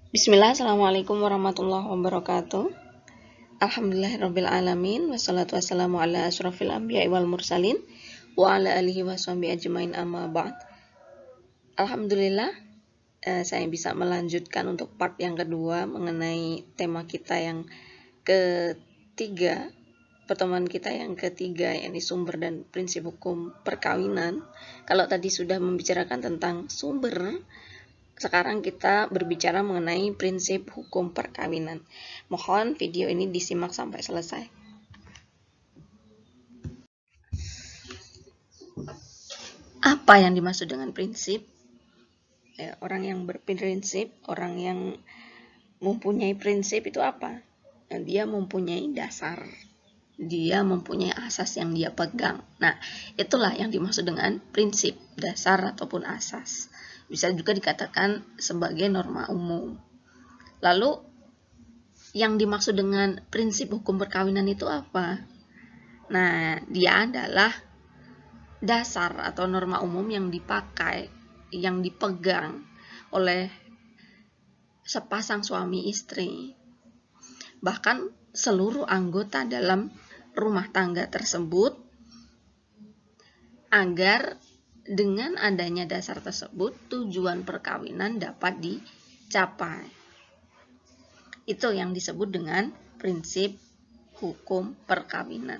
Bismillah, Assalamualaikum warahmatullahi wabarakatuh. Alhamdulillahirrabbilalamin. Wassalatu wassalamu ala ashrafil anbiya'i wal mursalin wa ala alihi wa sahbihi ajmain amma ba'd. Alhamdulillah, saya bisa melanjutkan untuk part yang kedua mengenai tema kita yang ketiga, pertemuan kita yang ketiga, yakni sumber dan prinsip hukum perkawinan. Kalau tadi sudah membicarakan tentang sumber, sekarang kita berbicara mengenai prinsip hukum perkawinan. Mohon video ini disimak sampai selesai. Apa yang dimaksud dengan prinsip? Orang yang berprinsip, orang yang mempunyai prinsip itu apa? Dia mempunyai dasar, dia mempunyai asas yang dia pegang. Nah, itulah yang dimaksud dengan prinsip, dasar ataupun asas. Bisa juga dikatakan sebagai norma umum. Lalu, yang dimaksud dengan prinsip hukum perkawinan itu apa? Nah, dia adalah dasar atau norma umum yang dipakai, yang dipegang oleh sepasang suami istri. Bahkan seluruh anggota dalam rumah tangga tersebut, agar dengan adanya dasar tersebut tujuan perkawinan dapat dicapai. Itu yang disebut dengan prinsip hukum perkawinan.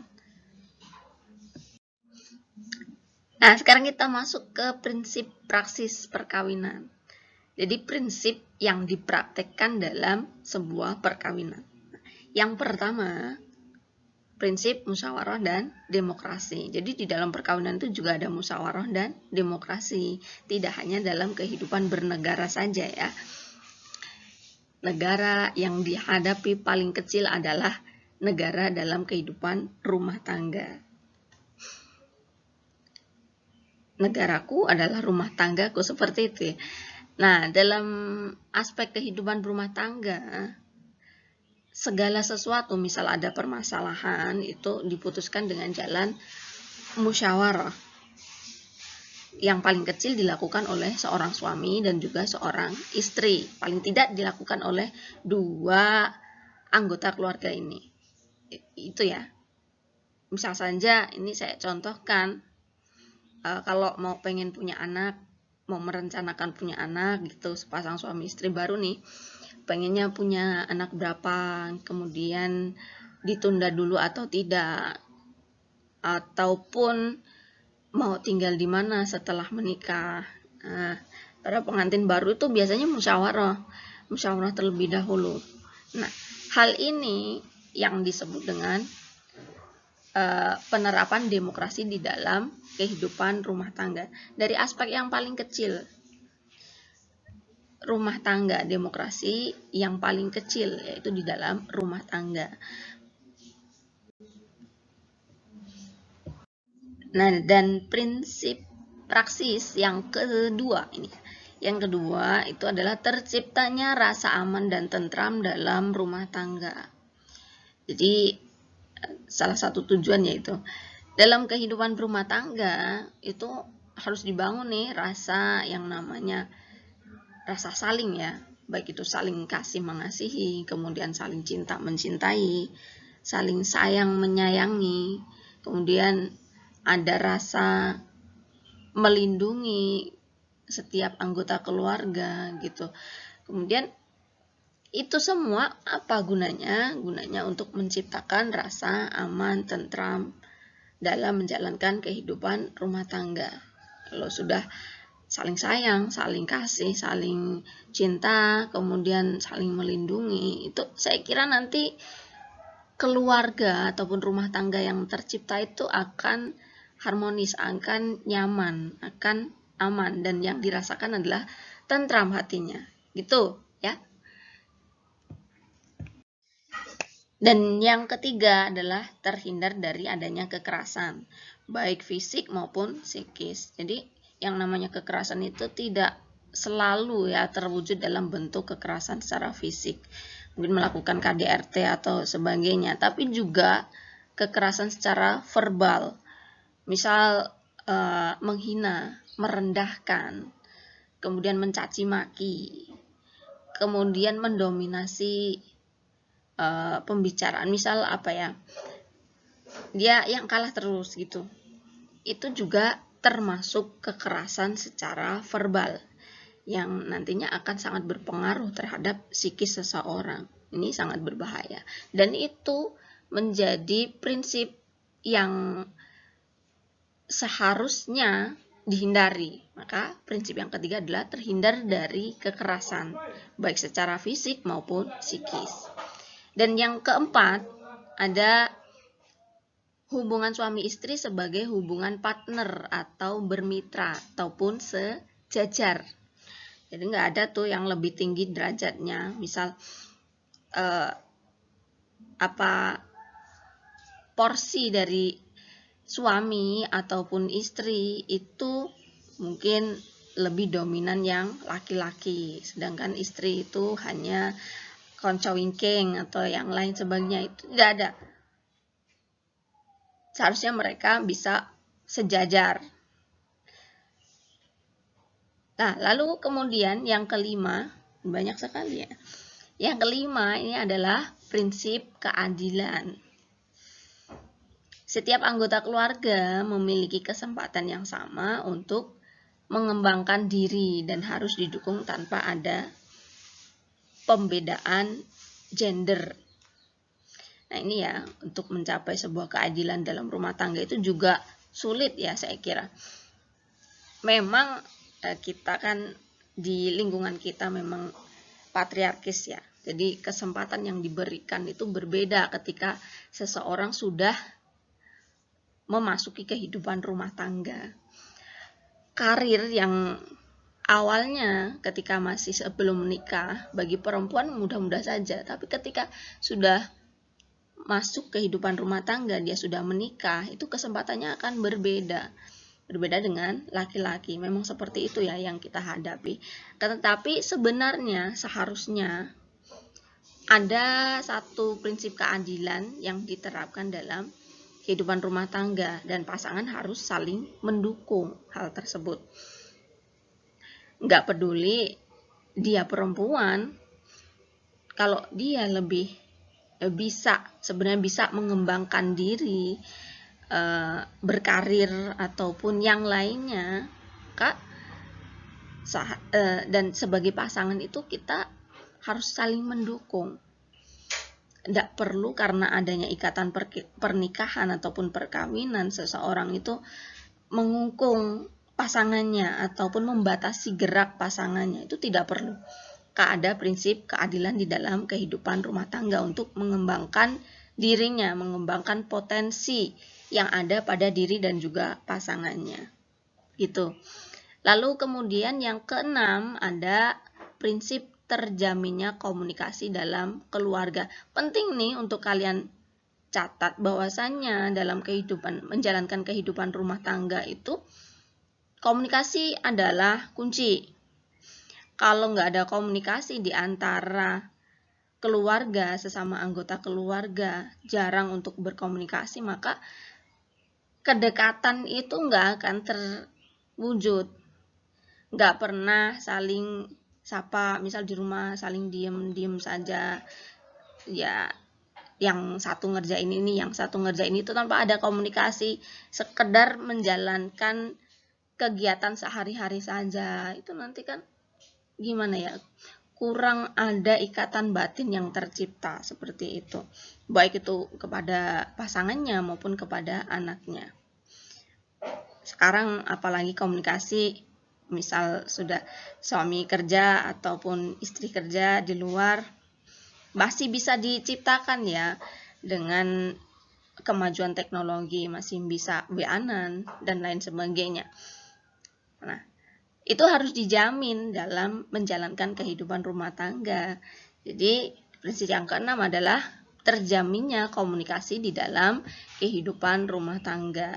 Nah, sekarang kita masuk ke prinsip praksis perkawinan. Jadi prinsip yang dipraktekkan dalam sebuah perkawinan. Yang pertama, prinsip musyawarah dan demokrasi. Jadi di dalam perkawinan itu juga ada musyawarah dan demokrasi. Tidak hanya dalam kehidupan bernegara saja ya. Negara yang dihadapi paling kecil adalah negara dalam kehidupan rumah tangga. Negaraku adalah rumah tanggaku, seperti itu. Nah, dalam aspek kehidupan rumah tangga, segala sesuatu, misal ada permasalahan, itu diputuskan dengan jalan musyawarah. Yang paling kecil dilakukan oleh seorang suami dan juga seorang istri. Paling tidak dilakukan oleh dua anggota keluarga ini. Itu ya. Misal saja, ini saya contohkan, kalau mau pengen punya anak, mau merencanakan punya anak gitu, sepasang suami istri baru nih, pengennya punya anak berapa, kemudian ditunda dulu atau tidak, ataupun mau tinggal di mana setelah menikah. Nah, para pengantin baru itu biasanya musyawarah terlebih dahulu. Nah, hal ini yang disebut dengan penerapan demokrasi di dalam kehidupan rumah tangga. Dari aspek yang paling kecil, rumah tangga, demokrasi yang paling kecil, yaitu di dalam rumah tangga. Nah, dan prinsip praksis yang kedua ini. Yang kedua itu adalah terciptanya rasa aman dan tentram dalam rumah tangga. Jadi salah satu tujuannya itu dalam kehidupan rumah tangga itu harus dibangun nih rasa yang namanya rasa saling ya, baik itu saling kasih mengasihi, kemudian saling cinta mencintai, saling sayang menyayangi, kemudian ada rasa melindungi setiap anggota keluarga gitu. Kemudian itu semua apa gunanya? Gunanya untuk menciptakan rasa aman, tentram dalam menjalankan kehidupan rumah tangga. Kalau sudah saling sayang, saling kasih, saling cinta, kemudian saling melindungi, itu saya kira nanti keluarga ataupun rumah tangga yang tercipta itu akan harmonis, akan nyaman, akan aman, dan yang dirasakan adalah tentram hatinya. Gitu ya. Dan yang ketiga adalah terhindar dari adanya kekerasan, baik fisik maupun psikis. Jadi yang namanya kekerasan itu tidak selalu ya terwujud dalam bentuk kekerasan secara fisik, mungkin melakukan KDRT atau sebagainya, tapi juga kekerasan secara verbal, misal menghina, merendahkan, kemudian mencaci maki, kemudian mendominasi pembicaraan, misal apa ya, dia yang kalah terus gitu, itu juga termasuk kekerasan secara verbal yang nantinya akan sangat berpengaruh terhadap psikis seseorang. Ini sangat berbahaya dan itu menjadi prinsip yang seharusnya dihindari. Maka prinsip yang ketiga adalah terhindar dari kekerasan baik secara fisik maupun psikis. Dan yang keempat, ada hubungan suami istri sebagai hubungan partner atau bermitra ataupun sejajar. Jadi nggak ada tuh yang lebih tinggi derajatnya. Misal porsi dari suami ataupun istri itu mungkin lebih dominan yang laki-laki, sedangkan istri itu hanya konco wingking atau yang lain sebagainya, itu tidak ada. Seharusnya mereka bisa sejajar. Nah, lalu kemudian yang kelima, banyak sekali ya. Yang kelima ini adalah prinsip keadilan. Setiap anggota keluarga memiliki kesempatan yang sama untuk mengembangkan diri dan harus didukung tanpa ada pembedaan gender. Nah ini ya, untuk mencapai sebuah keadilan dalam rumah tangga itu juga sulit ya saya kira. Memang kita kan di lingkungan kita memang patriarkis ya. Jadi kesempatan yang diberikan itu berbeda ketika seseorang sudah memasuki kehidupan rumah tangga. Karir yang awalnya ketika masih sebelum menikah bagi perempuan mudah-mudah saja, tapi ketika sudah masuk kehidupan rumah tangga, dia sudah menikah, itu kesempatannya akan berbeda dengan laki-laki. Memang seperti itu ya yang kita hadapi. Tetapi sebenarnya seharusnya ada satu prinsip keadilan yang diterapkan dalam kehidupan rumah tangga dan pasangan harus saling mendukung hal tersebut. Nggak peduli dia perempuan, kalau dia lebih sebenarnya bisa mengembangkan diri, berkarir ataupun yang lainnya, dan sebagai pasangan itu kita harus saling mendukung. Tidak perlu karena adanya ikatan pernikahan ataupun perkawinan seseorang itu mengungkung pasangannya ataupun membatasi gerak pasangannya, itu tidak perlu. Ada prinsip keadilan di dalam kehidupan rumah tangga untuk mengembangkan dirinya, mengembangkan potensi yang ada pada diri dan juga pasangannya. Gitu. Lalu kemudian yang keenam ada prinsip terjaminnya komunikasi dalam keluarga. Penting nih untuk kalian catat bahwasannya dalam menjalankan kehidupan rumah tangga itu komunikasi adalah kunci. Kalau nggak ada komunikasi di antara keluarga, sesama anggota keluarga, jarang untuk berkomunikasi, maka kedekatan itu nggak akan terwujud. Nggak pernah saling sapa, misal di rumah saling diem saja, ya yang satu ngerjain ini, yang satu ngerjain itu tanpa ada komunikasi, sekedar menjalankan kegiatan sehari-hari saja, itu nanti kan gimana ya, kurang ada ikatan batin yang tercipta seperti itu, baik itu kepada pasangannya maupun kepada anaknya. Sekarang apalagi komunikasi, misal sudah suami kerja ataupun istri kerja di luar, masih bisa diciptakan ya dengan kemajuan teknologi, masih bisa WA-an dan lain sebagainya. Nah, itu harus dijamin dalam menjalankan kehidupan rumah tangga. Jadi prinsip yang keenam adalah terjaminnya komunikasi di dalam kehidupan rumah tangga.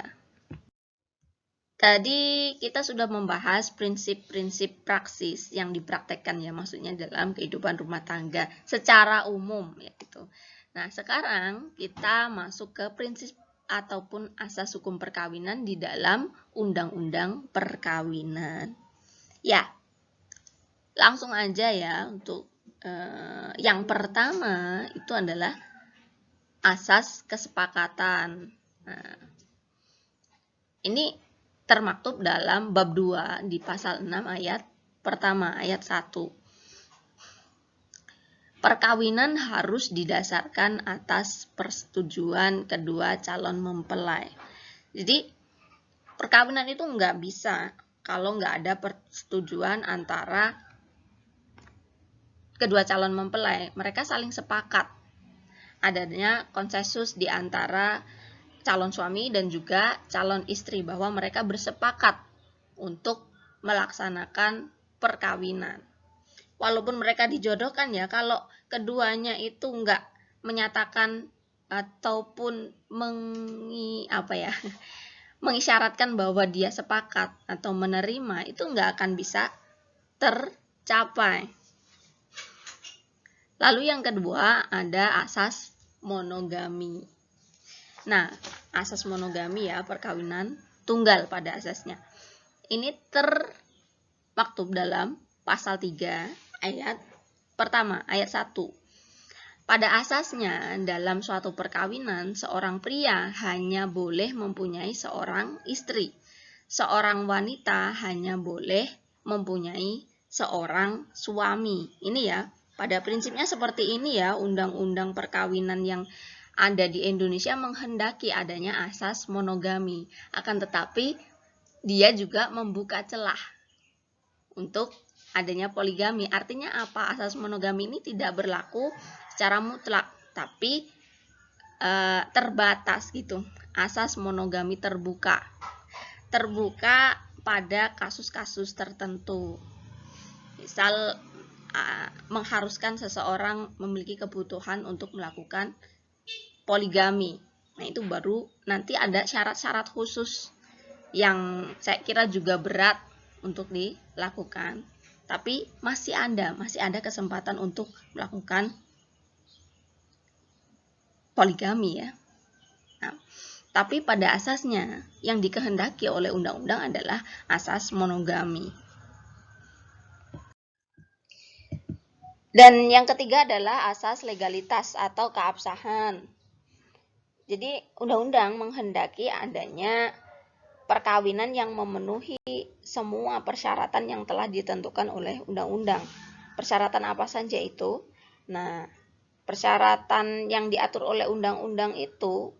Tadi kita sudah membahas prinsip-prinsip praksis yang dipraktekkan ya, maksudnya dalam kehidupan rumah tangga secara umum ya gitu. Nah, sekarang kita masuk ke prinsip ataupun asas hukum perkawinan di dalam Undang-Undang Perkawinan. Ya, langsung aja ya untuk Yang pertama itu adalah asas kesepakatan. Nah, ini termaktub dalam bab 2 di pasal 6 ayat pertama, ayat 1. Perkawinan harus didasarkan atas persetujuan kedua calon mempelai. Jadi perkawinan itu nggak bisa kalau nggak ada persetujuan antara kedua calon mempelai. Mereka saling sepakat. Adanya konsensus di antara calon suami dan juga calon istri bahwa mereka bersepakat untuk melaksanakan perkawinan. Walaupun mereka dijodohkan ya, kalau keduanya itu nggak menyatakan ataupun mengisyaratkan bahwa dia sepakat atau menerima, itu nggak akan bisa tercapai. Lalu yang kedua ada asas monogami. Nah, asas monogami ya, perkawinan tunggal pada asasnya. Ini termaktub dalam pasal 3 ayat pertama, ayat 1. Pada asasnya, dalam suatu perkawinan, seorang pria hanya boleh mempunyai seorang istri. Seorang wanita hanya boleh mempunyai seorang suami. Ini ya, pada prinsipnya seperti ini ya, undang-undang perkawinan yang ada di Indonesia menghendaki adanya asas monogami. Akan tetapi, dia juga membuka celah untuk adanya poligami. Artinya apa? Asas monogami ini tidak berlaku secara mutlak, tapi terbatas gitu. Asas monogami terbuka pada kasus-kasus tertentu. Misal mengharuskan seseorang memiliki kebutuhan untuk melakukan poligami. Nah, itu baru nanti ada syarat-syarat khusus yang saya kira juga berat untuk dilakukan. Tapi masih ada kesempatan untuk melakukan poligami ya. Nah, tapi pada asasnya yang dikehendaki oleh undang-undang adalah asas monogami. Dan yang ketiga adalah asas legalitas atau keabsahan. Jadi undang-undang menghendaki adanya perkawinan yang memenuhi semua persyaratan yang telah ditentukan oleh undang-undang. Persyaratan apa saja itu? Nah, persyaratan yang diatur oleh undang-undang itu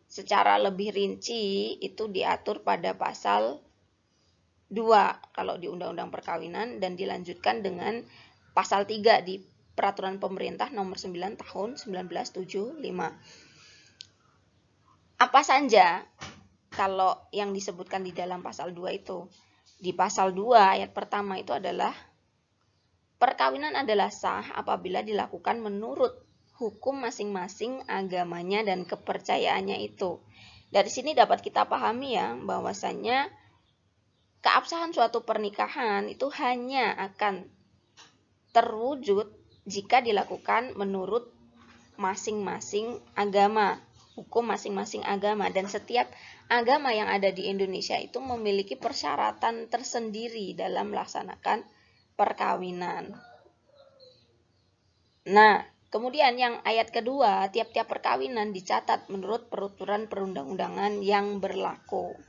secara lebih rinci itu diatur pada pasal 2 kalau di Undang-Undang Perkawinan dan dilanjutkan dengan pasal 3 di Peraturan Pemerintah Nomor 9 Tahun 1975. Apa saja kalau yang disebutkan di dalam pasal 2 itu? Di pasal 2 ayat pertama itu adalah perkawinan adalah sah apabila dilakukan menurut hukum masing-masing agamanya dan kepercayaannya itu. Dari sini dapat kita pahami ya bahwasannya keabsahan suatu pernikahan itu hanya akan terwujud jika dilakukan menurut masing-masing agama, hukum masing-masing agama, dan setiap agama yang ada di Indonesia itu memiliki persyaratan tersendiri dalam melaksanakan perkawinan. Nah, kemudian yang ayat kedua, tiap-tiap perkawinan dicatat menurut peraturan perundang-undangan yang berlaku.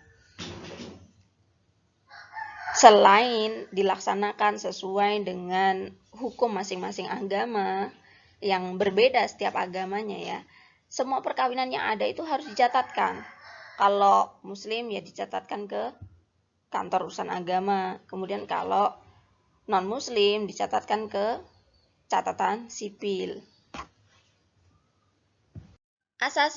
Selain dilaksanakan sesuai dengan hukum masing-masing agama yang berbeda setiap agamanya ya, semua perkawinan yang ada itu harus dicatatkan. Kalau Muslim ya dicatatkan ke kantor urusan agama. Kemudian kalau non-Muslim dicatatkan ke catatan sipil. Asas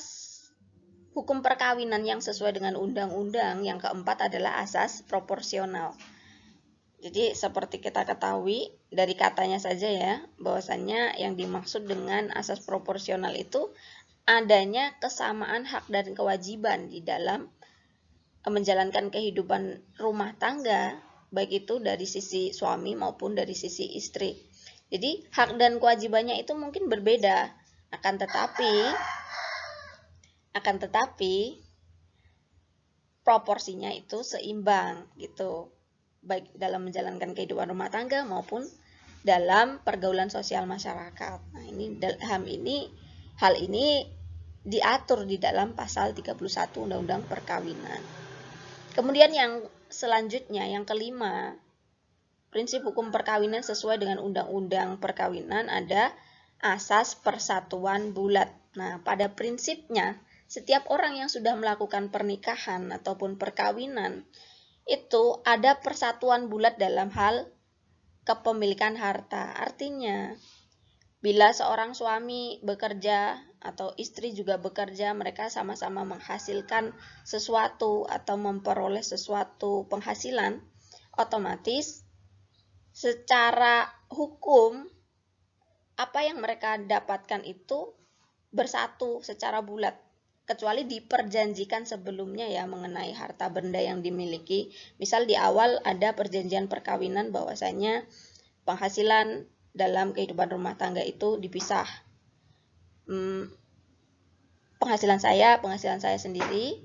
hukum perkawinan yang sesuai dengan undang-undang yang keempat adalah asas proporsional. Jadi seperti kita ketahui dari katanya saja ya, bahwasannya yang dimaksud dengan asas proporsional itu adanya kesamaan hak dan kewajiban di dalam menjalankan kehidupan rumah tangga, baik itu dari sisi suami maupun dari sisi istri. Jadi hak dan kewajibannya itu mungkin berbeda, akan tetapi proporsinya itu seimbang gitu, baik dalam menjalankan kehidupan rumah tangga maupun dalam pergaulan sosial masyarakat. Nah, hal ini diatur di dalam pasal 31 Undang-Undang Perkawinan. Kemudian yang selanjutnya, yang kelima, prinsip hukum perkawinan sesuai dengan Undang-Undang Perkawinan ada asas persatuan bulat. Nah, pada prinsipnya, setiap orang yang sudah melakukan pernikahan ataupun perkawinan itu ada persatuan bulat dalam hal kepemilikan harta. Artinya, bila seorang suami bekerja atau istri juga bekerja, mereka sama-sama menghasilkan sesuatu atau memperoleh sesuatu penghasilan, otomatis secara hukum apa yang mereka dapatkan itu bersatu secara bulat, kecuali diperjanjikan sebelumnya ya mengenai harta benda yang dimiliki. Misal di awal ada perjanjian perkawinan bahwasanya penghasilan dalam kehidupan rumah tangga itu dipisah. Penghasilan saya sendiri,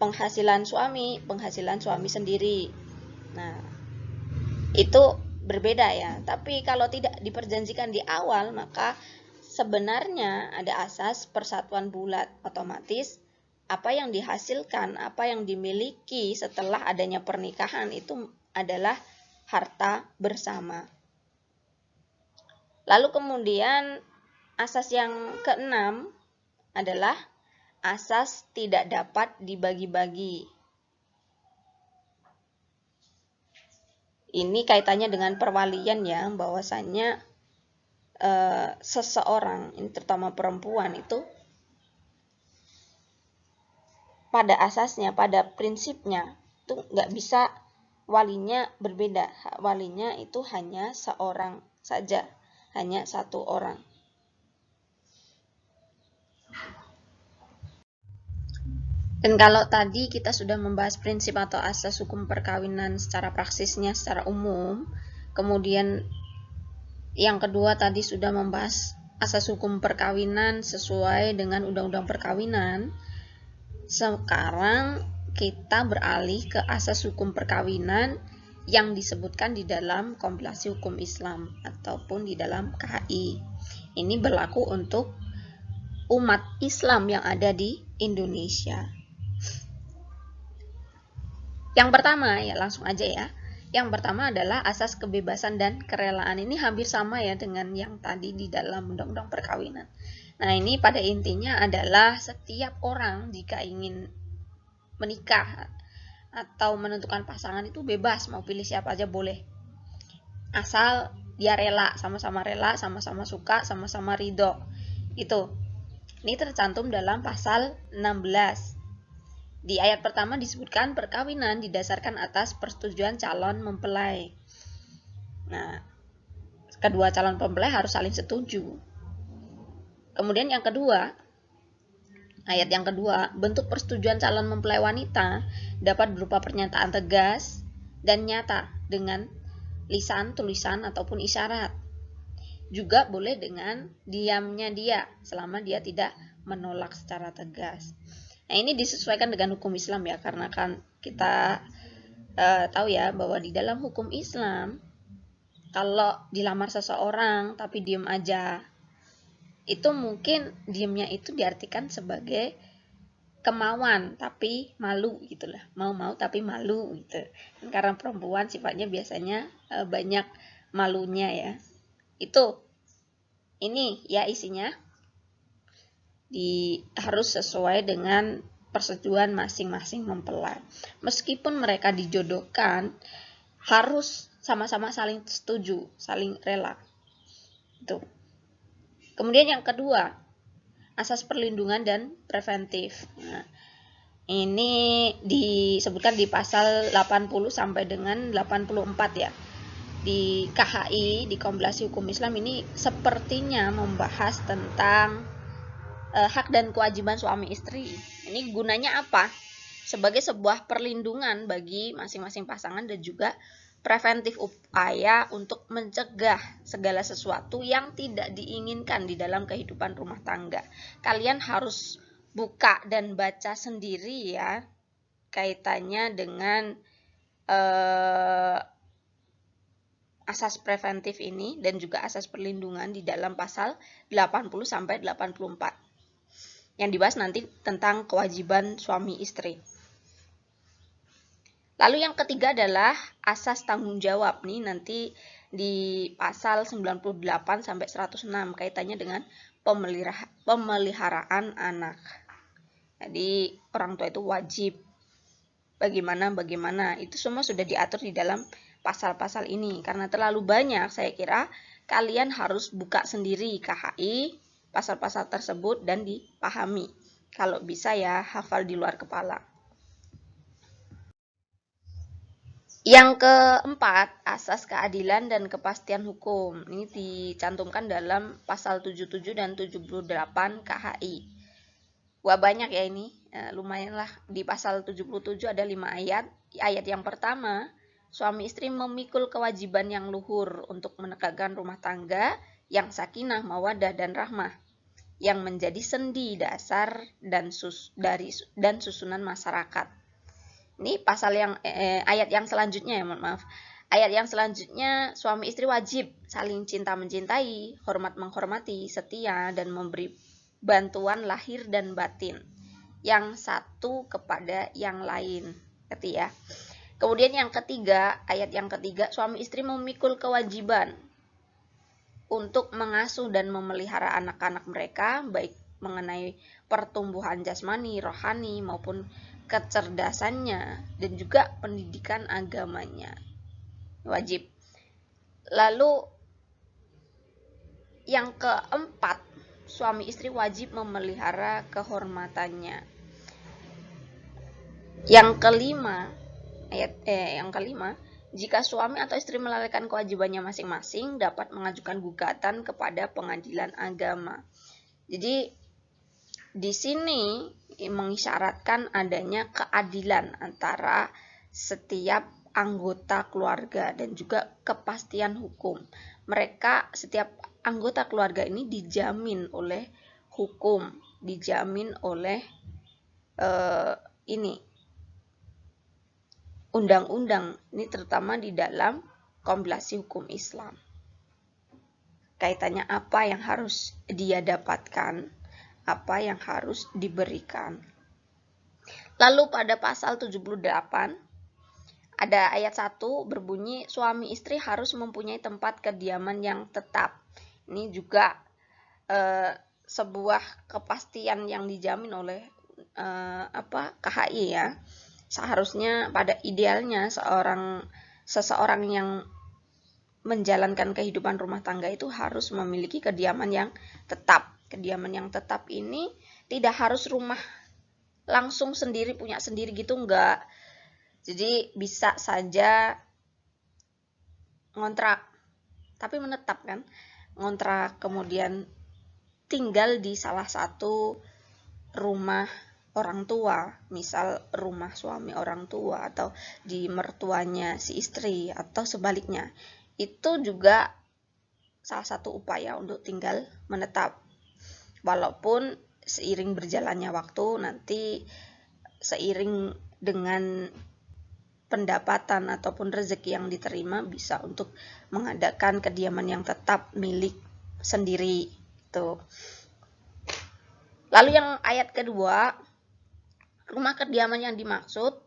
penghasilan suami sendiri. Nah, itu berbeda ya. Tapi kalau tidak diperjanjikan di awal, maka sebenarnya ada asas persatuan bulat. Otomatis apa yang dihasilkan, apa yang dimiliki setelah adanya pernikahan itu adalah harta bersama. Lalu kemudian asas yang keenam adalah asas tidak dapat dibagi-bagi. Ini kaitannya dengan perwalian ya, bahwasannya seseorang, ini terutama perempuan itu pada asasnya, pada prinsipnya itu nggak bisa walinya berbeda. Walinya itu hanya seorang saja, hanya satu orang. Dan kalau tadi kita sudah membahas prinsip atau asas hukum perkawinan secara praksisnya secara umum, kemudian yang kedua tadi sudah membahas asas hukum perkawinan sesuai dengan Undang-Undang Perkawinan. Sekarang kita beralih ke asas hukum perkawinan yang disebutkan di dalam kompilasi hukum Islam ataupun di dalam KHI. Ini berlaku untuk umat Islam yang ada di Indonesia. Yang pertama ya, langsung aja ya. Yang pertama adalah asas kebebasan dan kerelaan. Ini hampir sama ya dengan yang tadi di dalam Undang-Undang Perkawinan. Nah, ini pada intinya adalah setiap orang jika ingin menikah atau menentukan pasangan itu bebas, mau pilih siapa aja boleh. Asal dia rela, sama-sama suka, sama-sama ridho. Itu. Ini tercantum dalam pasal 16. Di ayat pertama disebutkan perkawinan didasarkan atas persetujuan calon mempelai. Nah, kedua calon mempelai harus saling setuju. Kemudian yang kedua, ayat yang kedua, bentuk persetujuan calon mempelai wanita dapat berupa pernyataan tegas dan nyata dengan lisan, tulisan, ataupun isyarat. Juga boleh dengan diamnya dia selama dia tidak menolak secara tegas. Nah, ini disesuaikan dengan hukum Islam ya, karena kan kita tahu ya bahwa di dalam hukum Islam kalau dilamar seseorang tapi diem aja, itu mungkin diemnya itu diartikan sebagai kemauan tapi malu gitulah, mau tapi malu gitu. Karena perempuan sifatnya biasanya banyak malunya ya. Itu ini ya isinya harus sesuai dengan persetujuan masing-masing mempelai. Meskipun mereka dijodohkan, harus sama-sama saling setuju, saling rela. Itu. Kemudian yang kedua, asas perlindungan dan preventif. Nah, ini disebutkan di pasal 80 sampai dengan 84 ya. Di KHI, di Kompilasi Hukum Islam ini sepertinya membahas tentang hak dan kewajiban suami istri. Ini gunanya apa? Sebagai sebuah perlindungan bagi masing-masing pasangan dan juga preventif upaya untuk mencegah segala sesuatu yang tidak diinginkan di dalam kehidupan rumah tangga. Kalian harus buka dan baca sendiri ya kaitannya dengan asas preventif ini dan juga asas perlindungan di dalam pasal 80 sampai 84. Yang dibahas nanti tentang kewajiban suami istri. Lalu yang ketiga adalah asas tanggung jawab. Nih nanti di pasal 98 sampai 106 kaitannya dengan pemeliharaan anak. Jadi orang tua itu wajib bagaimana itu semua sudah diatur di dalam pasal-pasal ini. Karena terlalu banyak, saya kira kalian harus buka sendiri KHI, pasal-pasal tersebut dan dipahami. Kalau bisa ya, hafal di luar kepala. Yang keempat, asas keadilan dan kepastian hukum. Ini dicantumkan dalam pasal 77 dan 78 KHI. Wah, banyak ya ini, lumayan lah. Di pasal 77 ada 5 ayat. Ayat yang pertama, suami istri memikul kewajiban yang luhur untuk menegakkan rumah tangga yang sakinah, mawadah, dan rahmah, yang menjadi sendi dasar dan susunan masyarakat. Ini pasal yang ayat yang selanjutnya ya, mohon maaf. Ayat yang selanjutnya, suami istri wajib saling cinta mencintai, hormat menghormati, setia, dan memberi bantuan lahir dan batin yang satu kepada yang lain. Ngerti ya? Kemudian yang ketiga, ayat yang ketiga, suami istri memikul kewajiban untuk mengasuh dan memelihara anak-anak mereka, baik mengenai pertumbuhan jasmani, rohani, maupun kecerdasannya, dan juga pendidikan agamanya. Wajib. Lalu yang keempat, suami istri wajib memelihara kehormatannya. Yang kelima, jika suami atau istri melalaikan kewajibannya masing-masing, dapat mengajukan gugatan kepada pengadilan agama. Jadi di sini mengisyaratkan adanya keadilan antara setiap anggota keluarga dan juga kepastian hukum. Setiap anggota keluarga ini dijamin oleh hukum, dijamin oleh undang-undang, ini terutama di dalam kompilasi hukum Islam. Kaitannya apa yang harus dia dapatkan, apa yang harus diberikan. Lalu pada pasal 78 ada ayat 1 berbunyi suami istri harus mempunyai tempat kediaman yang tetap. Ini juga sebuah kepastian yang dijamin oleh KHI ya. Seharusnya pada idealnya seseorang yang menjalankan kehidupan rumah tangga itu harus memiliki kediaman yang tetap. Kediaman yang tetap ini tidak harus rumah langsung sendiri, punya sendiri gitu, enggak. Jadi bisa saja ngontrak, tapi menetap kan. Ngontrak kemudian tinggal di salah satu rumah orang tua, misal rumah suami orang tua atau di mertuanya si istri atau sebaliknya. Itu juga salah satu upaya untuk tinggal menetap. Walaupun seiring berjalannya waktu nanti seiring dengan pendapatan ataupun rezeki yang diterima bisa untuk mengadakan kediaman yang tetap milik sendiri itu. Lalu yang ayat kedua, rumah kediaman yang dimaksud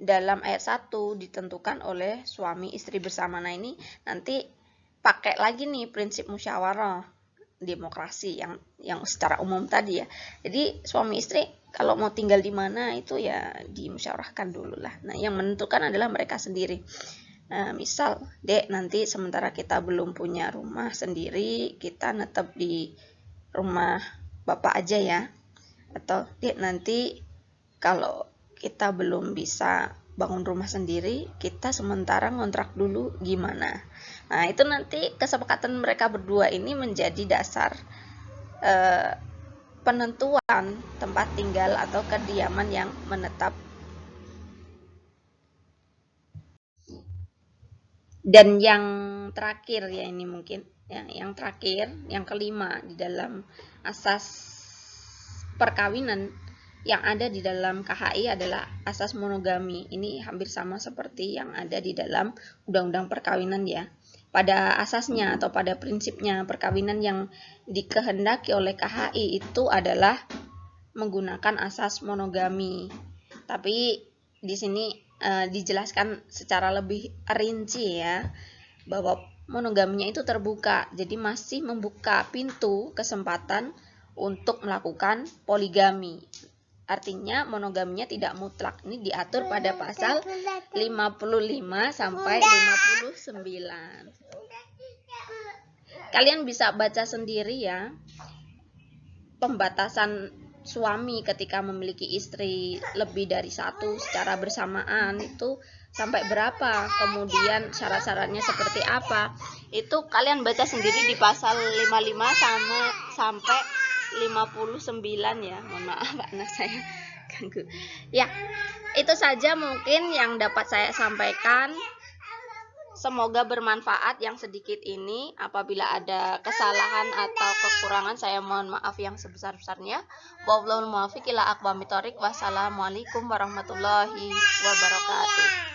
dalam ayat 1 ditentukan oleh suami istri bersama. Nah ini nanti pakai lagi nih prinsip musyawarah demokrasi yang secara umum tadi ya. Jadi suami istri kalau mau tinggal di mana itu ya dimusyawarahkan dulu lah. Nah yang menentukan adalah mereka sendiri. Nah misal dek nanti sementara kita belum punya rumah sendiri, kita netep di rumah bapak aja ya. Atau dek nanti kalau kita belum bisa bangun rumah sendiri, kita sementara ngontrak dulu gimana. Nah itu nanti kesepakatan mereka berdua ini menjadi dasar penentuan tempat tinggal atau kediaman yang menetap. Dan yang terakhir ya ini mungkin yang terakhir, yang kelima di dalam asas perkawinan yang ada di dalam KHI adalah asas monogami. Ini hampir sama seperti yang ada di dalam undang-undang perkawinan ya. pada asasnya atau pada prinsipnya perkawinan yang dikehendaki oleh KHI itu adalah menggunakan asas monogami. Tapi di sini dijelaskan secara lebih rinci ya, bahwa monogaminya itu terbuka, jadi masih membuka pintu kesempatan untuk melakukan poligami. Artinya monogaminya tidak mutlak. Ini diatur pada pasal 55 sampai 59. Kalian bisa baca sendiri ya, pembatasan suami ketika memiliki istri lebih dari satu secara bersamaan itu sampai berapa, kemudian syarat-syaratnya seperti apa, itu kalian baca sendiri di pasal 55 sampai 59 ya. Mohon maaf anak saya ganggu ya. Itu saja mungkin yang dapat saya sampaikan. Semoga bermanfaat yang sedikit ini. Apabila ada kesalahan atau kekurangan, saya mohon maaf yang sebesar-besarnya. Wallahul muwaffiq ila aqwamit thoriq. Wassalamualaikum warahmatullahi wabarakatuh.